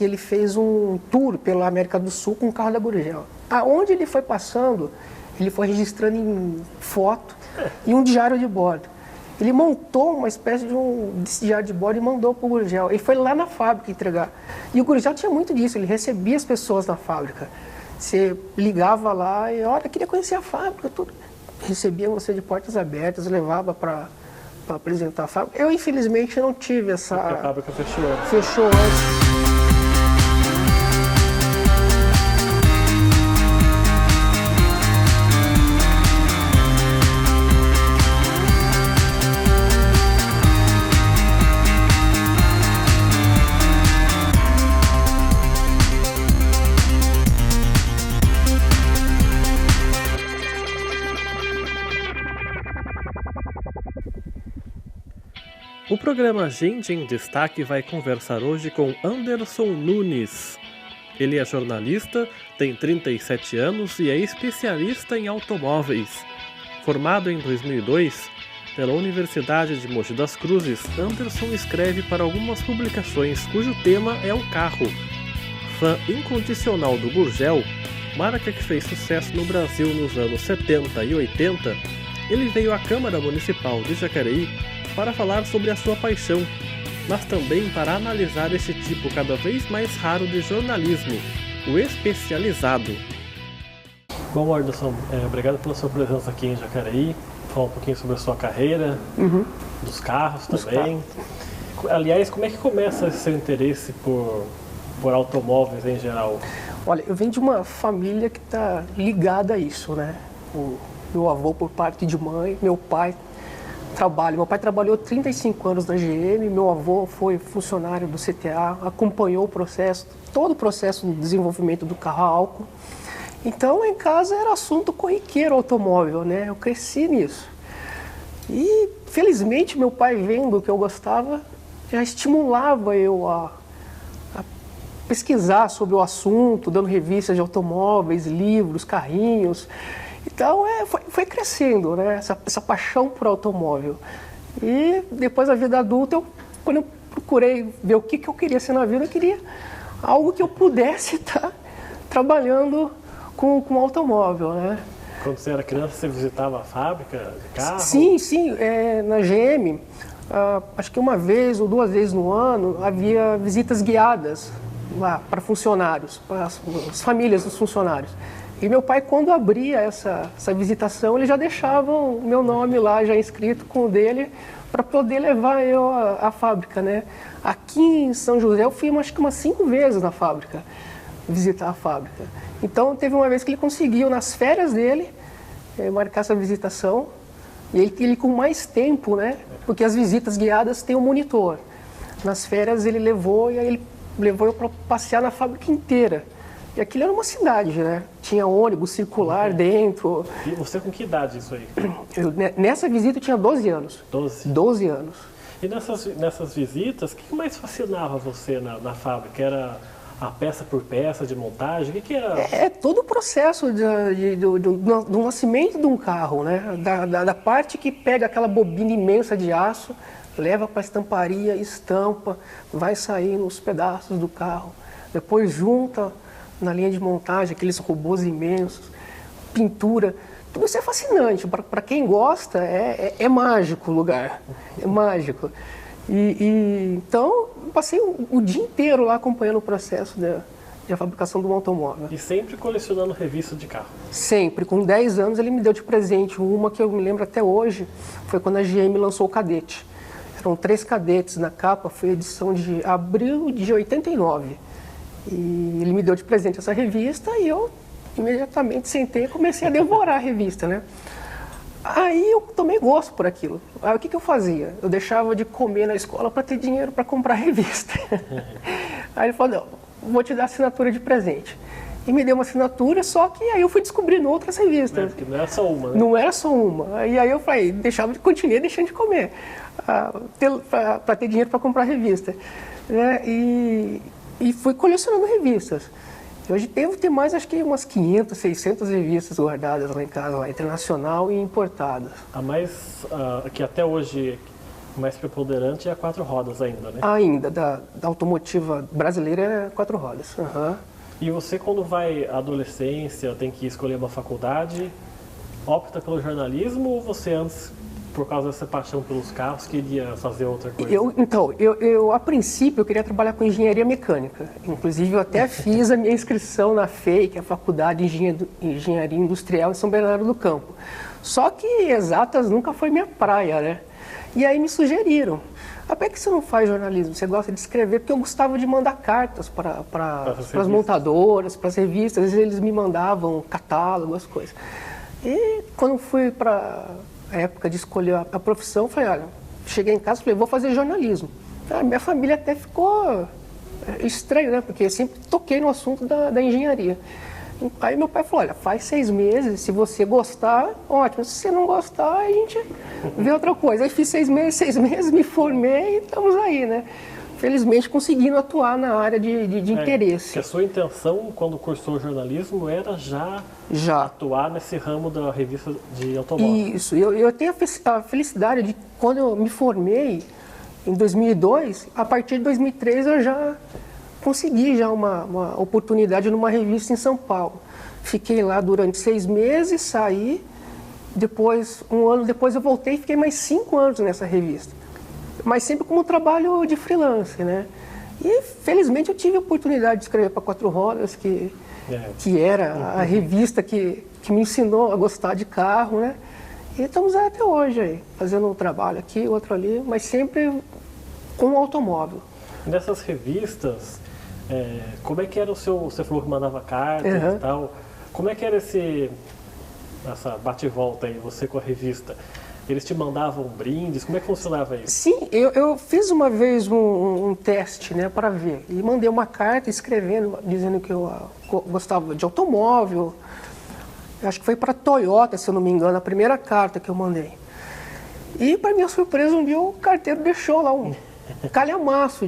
Ele fez um tour pela América do Sul com o carro da Gurgel. Aonde ele foi passando, ele foi registrando em foto e um diário de bordo. Ele montou uma espécie de um diário de bordo e mandou para o Gurgel. Ele foi lá na fábrica entregar. E o Gurgel tinha muito disso, ele recebia as pessoas na fábrica. Você ligava lá e, olha, queria conhecer a fábrica, tudo. Recebia você de portas abertas, levava para apresentar a fábrica. Eu, infelizmente, não tive essa... Porque a fábrica fechou. Fechou antes. O programa Gente em Destaque vai conversar hoje com Anderson Nunes. Ele é jornalista, tem 37 anos e é especialista em automóveis. Formado em 2002 pela Universidade de Mogi das Cruzes, Anderson escreve para algumas publicações cujo tema é o carro. Fã incondicional do Gurgel, marca que fez sucesso no Brasil nos anos 70 e 80, ele veio à Câmara Municipal de Jacareí para falar sobre a sua paixão, mas também para analisar esse tipo cada vez mais raro de jornalismo, o especializado. Bom, Anderson, obrigado pela sua presença aqui em Jacareí, falar um pouquinho sobre a sua carreira, dos carros também. Aliás, como é que começa esse seu interesse por automóveis em geral? Olha, eu venho de uma família que está ligada a isso, né? O meu avô por parte de mãe, meu pai trabalhou 35 anos na GM, meu avô foi funcionário do CTA, acompanhou o processo, todo o processo de desenvolvimento do carro a álcool. Então, em casa era assunto corriqueiro automóvel, né? Eu cresci nisso. E, felizmente, meu pai, vendo o que eu gostava, já estimulava eu a pesquisar sobre o assunto, dando revistas de automóveis, livros, carrinhos. Então, foi crescendo, né? essa paixão por automóvel. E depois da vida adulta, quando eu procurei ver o que eu queria ser na vida, eu queria algo que eu pudesse estar trabalhando com automóvel, né? Quando você era criança, você visitava a fábrica de carro? Sim, na GM, acho que uma vez ou duas vezes no ano, havia visitas guiadas lá para funcionários, para as famílias dos funcionários. E meu pai, quando abria essa visitação, ele já deixava o meu nome lá, já inscrito com o dele, para poder levar eu à fábrica, né? Aqui em São José, eu fui acho que umas 5 vezes na fábrica, visitar a fábrica. Então, teve uma vez que ele conseguiu, nas férias dele, marcar essa visitação. E ele com mais tempo, né? Porque as visitas guiadas têm um monitor. Nas férias, ele levou, e aí ele levou eu para passear na fábrica inteira. E aquilo era uma cidade, né? Tinha ônibus circular dentro. E você com que idade isso aí? Nessa visita eu tinha 12 anos. 12 anos. E nessas visitas, o que mais fascinava você na fábrica? Era a peça por peça de montagem? O que era? É todo o processo do nascimento de um carro, né? Da parte que pega aquela bobina imensa de aço, leva para a estamparia, estampa, vai sair nos pedaços do carro. Depois junta na linha de montagem, aqueles robôs imensos, pintura, tudo isso é fascinante. Para quem gosta, é mágico o lugar, é mágico. Então, passei o dia inteiro lá acompanhando o processo de fabricação de um automóvel. E sempre colecionando revistas de carro? Sempre. Com 10 anos ele me deu de presente uma que eu me lembro até hoje, foi quando a GM lançou o Cadete. Eram 3 cadetes na capa, foi a edição de abril de 89. E ele me deu de presente essa revista e eu imediatamente sentei e comecei a devorar a revista, né? Aí eu tomei gosto por aquilo. Aí o que eu fazia? Eu deixava de comer na escola para ter dinheiro para comprar revista. Aí ele falou, não, vou te dar assinatura de presente. E me deu uma assinatura, só que aí eu fui descobrindo outras revistas. Porque não era só uma, né? Não era só uma. E aí eu falei, continuei deixando de comer, para ter dinheiro para comprar revista. Né? E fui colecionando revistas. Hoje devo ter mais, acho que umas 500, 600 revistas guardadas lá em casa, lá, internacional e importadas. A mais, que até hoje mais preponderante é a 4 rodas ainda, né? Ainda, da automotiva brasileira é 4 rodas. Uhum. E você, quando vai à adolescência, tem que escolher uma faculdade, opta pelo jornalismo ou você antes, por causa dessa paixão pelos carros, queria fazer outra coisa? Eu a princípio, eu queria trabalhar com engenharia mecânica. Inclusive, eu até fiz a minha inscrição na FEI, que é a Faculdade de Engenharia Industrial em São Bernardo do Campo. Só que exatas nunca foi minha praia, né? E aí me sugeriram, até que você não faz jornalismo, você gosta de escrever, porque eu gostava de mandar cartas para as montadoras, para as revistas, às vezes eles me mandavam catálogo, as coisas. E quando fui para a época de escolher a profissão, eu falei, olha, cheguei em casa e falei, vou fazer jornalismo. A minha família até ficou estranho, né? Porque eu sempre toquei no assunto da engenharia. Aí meu pai falou, olha, faz 6 meses, se você gostar, ótimo, se você não gostar, a gente vê outra coisa. Aí fiz 6 meses, me formei e estamos aí, né? Felizmente conseguindo atuar na área de interesse. Que a sua intenção, quando cursou jornalismo, era já atuar nesse ramo da revista de automóvel. Isso, eu tenho a felicidade de, quando eu me formei, em 2002, a partir de 2003 eu já consegui uma oportunidade numa revista em São Paulo. Fiquei lá durante 6 meses, saí, depois, 1 ano depois eu voltei e fiquei mais 5 anos nessa revista. Mas sempre como trabalho de freelance, né? E felizmente eu tive a oportunidade de escrever para 4 Rodas, que era a revista que me ensinou a gostar de carro, né? E estamos aí até hoje, aí, fazendo um trabalho aqui, outro ali, mas sempre com o automóvel. Nessas revistas, como é que era o seu... Você falou que mandava cartas e tal. Como é que era essa bate-volta aí, você com a revista? Eles te mandavam brindes? Como é que funcionava isso? Sim, eu fiz uma vez um teste, né, para ver. E mandei uma carta escrevendo, dizendo que eu gostava de automóvel. Acho que foi para a Toyota, se eu não me engano, a primeira carta que eu mandei. E, para minha surpresa, um dia o carteiro deixou lá um calhamaço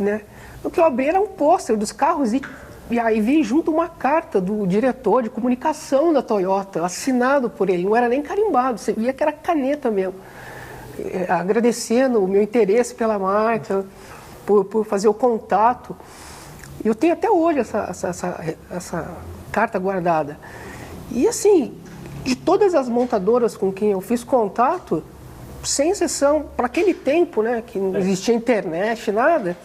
né? O que eu abri era um pôster dos carros e aí vi junto uma carta do diretor de comunicação da Toyota, assinado por ele, não era nem carimbado, você via que era caneta mesmo, agradecendo o meu interesse pela marca, por fazer o contato. Eu tenho até hoje essa carta guardada. E assim, de todas as montadoras com quem eu fiz contato, sem exceção, para aquele tempo, né, que não existia internet, nada,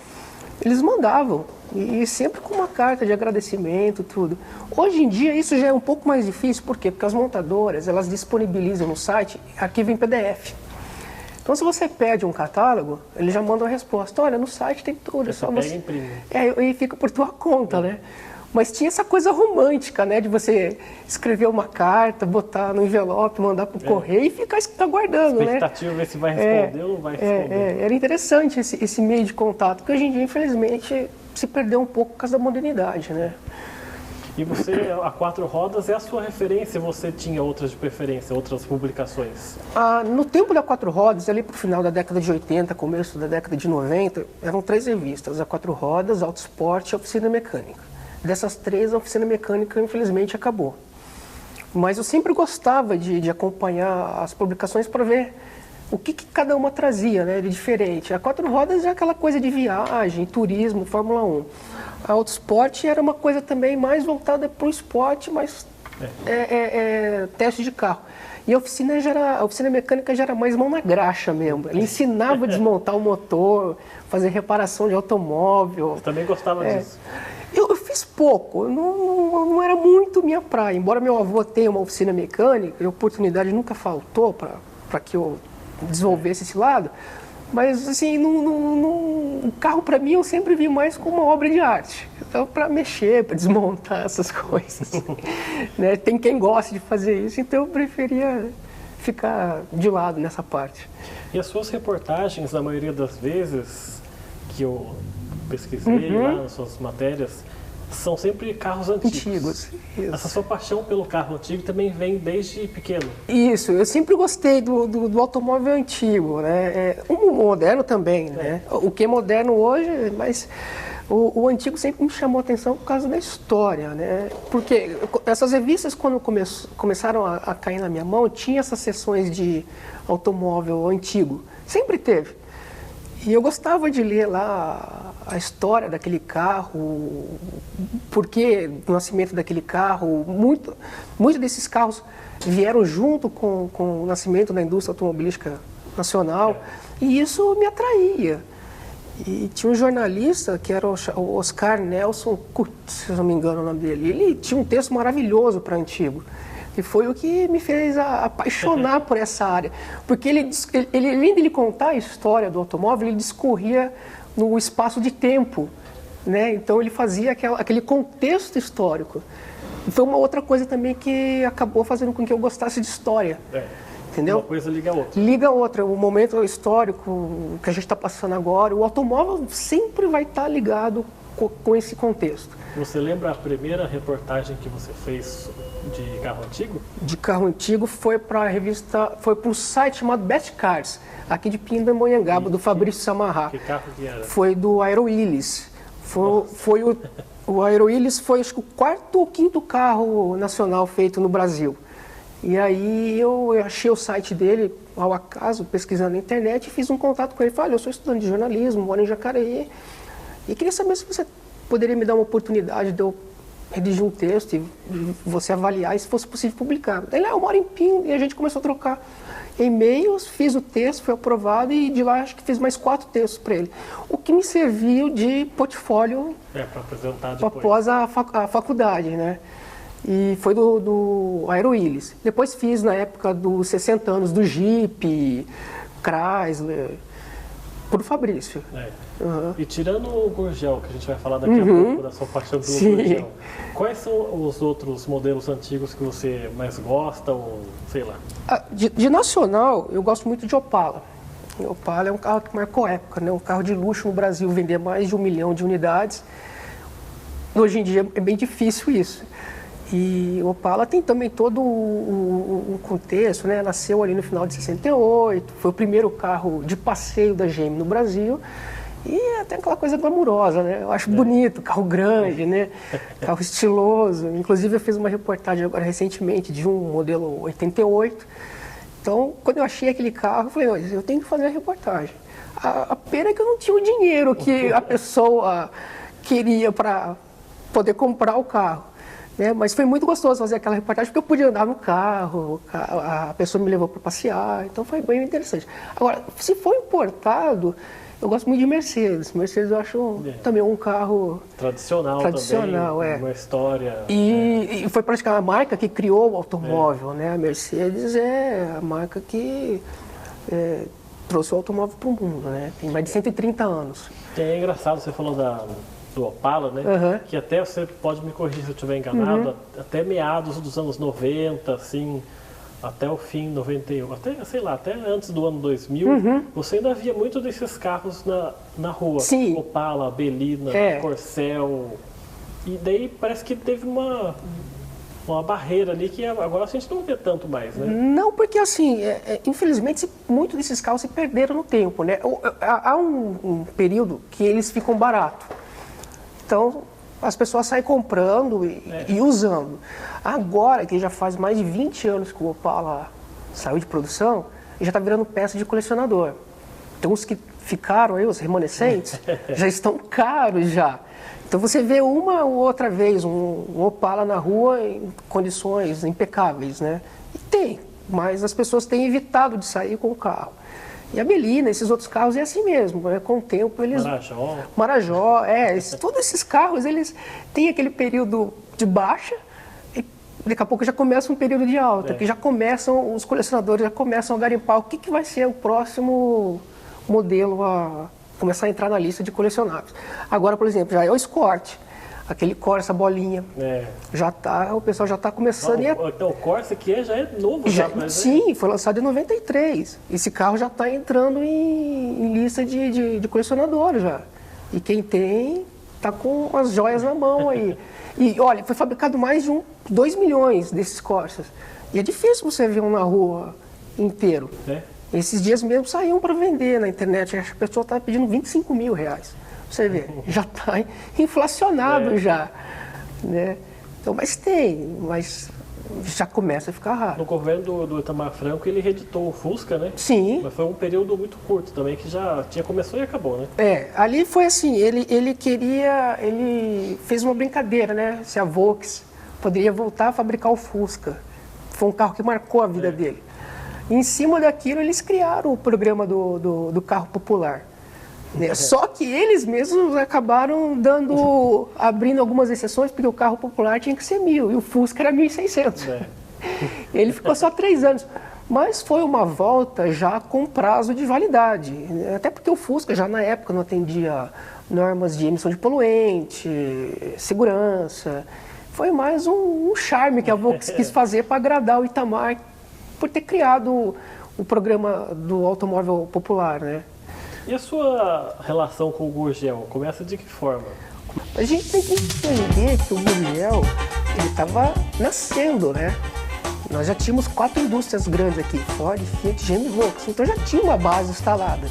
eles mandavam. E sempre com uma carta de agradecimento, tudo. Hoje em dia isso já é um pouco mais difícil, por quê? Porque as montadoras, elas disponibilizam no site arquivo em PDF. Então se você pede um catálogo, eles já mandam a resposta, olha, no site tem tudo, é só você... E fica por tua conta, né? Mas tinha essa coisa romântica, né, de você escrever uma carta, botar no envelope, mandar para o correio e ficar aguardando, né? Expectativa, ver se vai responder ou não vai responder. Era interessante esse meio de contato, porque hoje em dia, infelizmente, se perdeu um pouco por causa da modernidade, né? E você, a 4 Rodas é a sua referência, você tinha outras de preferência, outras publicações? No tempo da 4 Rodas, ali para o final da década de 80, começo da década de 90, eram 3 revistas, a 4 Rodas, Auto Esporte e a Oficina Mecânica. Dessas 3, a Oficina Mecânica, infelizmente, acabou. Mas eu sempre gostava de acompanhar as publicações para ver o que cada uma trazia, né, de diferente. A 4 Rodas é aquela coisa de viagem, turismo, Fórmula 1. A Auto Esporte era uma coisa também mais voltada para o esporte, mas teste de carro. E a oficina mecânica já era mais mão na graxa mesmo. Ela ensinava a desmontar o motor, fazer reparação de automóvel. Você também gostava disso? Eu fiz pouco, não era muito minha praia. Embora meu avô tenha uma oficina mecânica, e a oportunidade nunca faltou para que eu desenvolvesse esse lado. Mas, assim, o carro, para mim, eu sempre vi mais como uma obra de arte. Então, para mexer, para desmontar essas coisas. Né? Tem quem gosta de fazer isso, então eu preferia ficar de lado nessa parte. E as suas reportagens, na maioria das vezes, que eu pesquisei lá nas suas matérias, são sempre carros antigos. Isso. Essa sua paixão pelo carro antigo também vem desde pequeno. Isso, eu sempre gostei do automóvel antigo, né? O moderno também, né? O que é moderno hoje, mas o antigo sempre me chamou a atenção por causa da história, né? Porque essas revistas, quando começaram a cair na minha mão, tinha essas seções de automóvel antigo. sempre teve. E eu gostava de ler lá a história daquele carro, por que o nascimento daquele carro. Muitos desses carros vieram junto com o nascimento da indústria automobilística nacional, e isso me atraía. E tinha um jornalista, que era o Oscar Nelson, se eu não me engano o nome dele, ele tinha um texto maravilhoso para Antigo. E foi o que me fez apaixonar por essa área. Porque além de ele contar a história do automóvel, ele discorria no espaço de tempo, né? Então ele fazia aquele contexto histórico. E foi uma outra coisa também que acabou fazendo com que eu gostasse de história. Entendeu? Uma coisa liga a outra. Liga a outra. O momento histórico que a gente está passando agora, o automóvel sempre vai estar ligado com esse contexto. Você lembra a primeira reportagem que você fez de carro antigo? De carro antigo foi para a revista, foi para um site chamado Best Cars, aqui de Pindamonhangaba, do Fabrício Samarra. Que carro que era? Foi do Aero Willis. O Aero Willis foi, acho que, o quarto ou quinto carro nacional feito no Brasil. E aí eu achei o site dele, ao acaso, pesquisando na internet, e fiz um contato com ele. Falei, olha, eu sou estudante de jornalismo, moro em Jacareí, e queria saber se você poderia me dar uma oportunidade de eu redigir um texto e você avaliar e se fosse possível publicar. Daí eu moro em Pinda, e a gente começou a trocar e-mails, fiz o texto, foi aprovado, e de lá acho que fiz mais 4 textos para ele. O que me serviu de portfólio para apresentar depois. Após a faculdade, né? E foi do Aero Willis. Depois fiz na época dos 60 anos do Jeep, Chrysler, por Fabrício. Uhum. E tirando o Gurgel, que a gente vai falar daqui a pouco, da sua paixão pelo Gurgel, quais são os outros modelos antigos que você mais gosta, ou sei lá? De nacional, eu gosto muito de Opala. O Opala é um carro que marcou época, né? Um carro de luxo no Brasil, vender mais de 1 milhão de unidades. Hoje em dia é bem difícil isso. E o Opala tem também todo um contexto, né? Nasceu ali no final de 68, foi o primeiro carro de passeio da GM no Brasil. E até aquela coisa glamurosa, né? Eu acho bonito, carro grande, né? Carro estiloso. Inclusive eu fiz uma reportagem agora recentemente de um modelo 88. Então, quando eu achei aquele carro, eu falei, não, eu tenho que fazer a reportagem. A pena é que eu não tinha o dinheiro que a pessoa queria para poder comprar o carro. Né? Mas foi muito gostoso fazer aquela reportagem, porque eu podia andar no carro, a pessoa me levou para passear, então foi bem interessante. Agora, se for importado, eu gosto muito de Mercedes. Mercedes eu acho também um carro tradicional também, uma história. E foi praticamente a marca que criou o automóvel, né? A Mercedes é a marca que trouxe o automóvel para o mundo, né? Tem mais de 130 anos. É engraçado, você falou do Opala, né? Que até, você pode me corrigir se eu estiver enganado, até meados dos anos 90, assim, até o fim, 91, até, sei lá, até antes do ano 2000, você ainda via muito desses carros na rua. Sim. Opala, Belina, Corcel. E daí parece que teve uma barreira ali que agora a gente não vê tanto mais, né? Não, porque assim, infelizmente, muitos desses carros se perderam no tempo, né? Há um período que eles ficam baratos. Então, as pessoas saem comprando e usando. Agora, que já faz mais de 20 anos que o Opala saiu de produção, já está virando peça de colecionador. Então, os que ficaram aí, os remanescentes, já estão caros já. Então, você vê uma ou outra vez um Opala na rua em condições impecáveis, né? E tem, mas as pessoas têm evitado de sair com o carro. E a Belina, esses outros carros é assim mesmo, né? Com o tempo eles... Marajó, todos esses carros, eles têm aquele período de baixa e daqui a pouco já começa um período de alta, que já começam, os colecionadores já começam a garimpar o que vai ser o próximo modelo a começar a entrar na lista de colecionáveis. Agora, por exemplo, já é o Escort. Aquele Corsa bolinha, o pessoal já está começando a... Então o Corsa que já é novo. Sim, foi lançado em 93. Esse carro já está entrando em lista de colecionadores já. E quem tem, está com as joias na mão aí. E olha, foi fabricado mais de 2 milhões desses Corsas. E é difícil você ver um na rua inteiro. Esses dias mesmo saíam para vender na internet. A pessoa está pedindo R$25 mil. Você vê, já está inflacionado já, né? Então, mas já começa a ficar raro. No governo do Itamar Franco, ele reeditou o Fusca, né? Sim. Mas foi um período muito curto também, que já começou e acabou, né? Ali foi assim, ele fez uma brincadeira, né? Se a Volks poderia voltar a fabricar o Fusca. Foi um carro que marcou a vida dele. E em cima daquilo, eles criaram o programa do carro popular. Né? Só que eles mesmos acabaram abrindo algumas exceções, porque o carro popular tinha que ser 1.000 e o Fusca era 1.600. Ele ficou só 3 anos. Mas foi uma volta já com prazo de validade. Até porque o Fusca já na época não atendia normas de emissão de poluente, segurança. Foi mais um charme que a Volks quis fazer para agradar o Itamar por ter criado o programa do automóvel popular, né? E a sua relação com o Gurgel? Começa de que forma? A gente tem que entender que o Gurgel estava nascendo, né? Nós já tínhamos 4 indústrias grandes aqui, Ford, Fiat, GM e Volkswagen, então já tinha uma base instalada.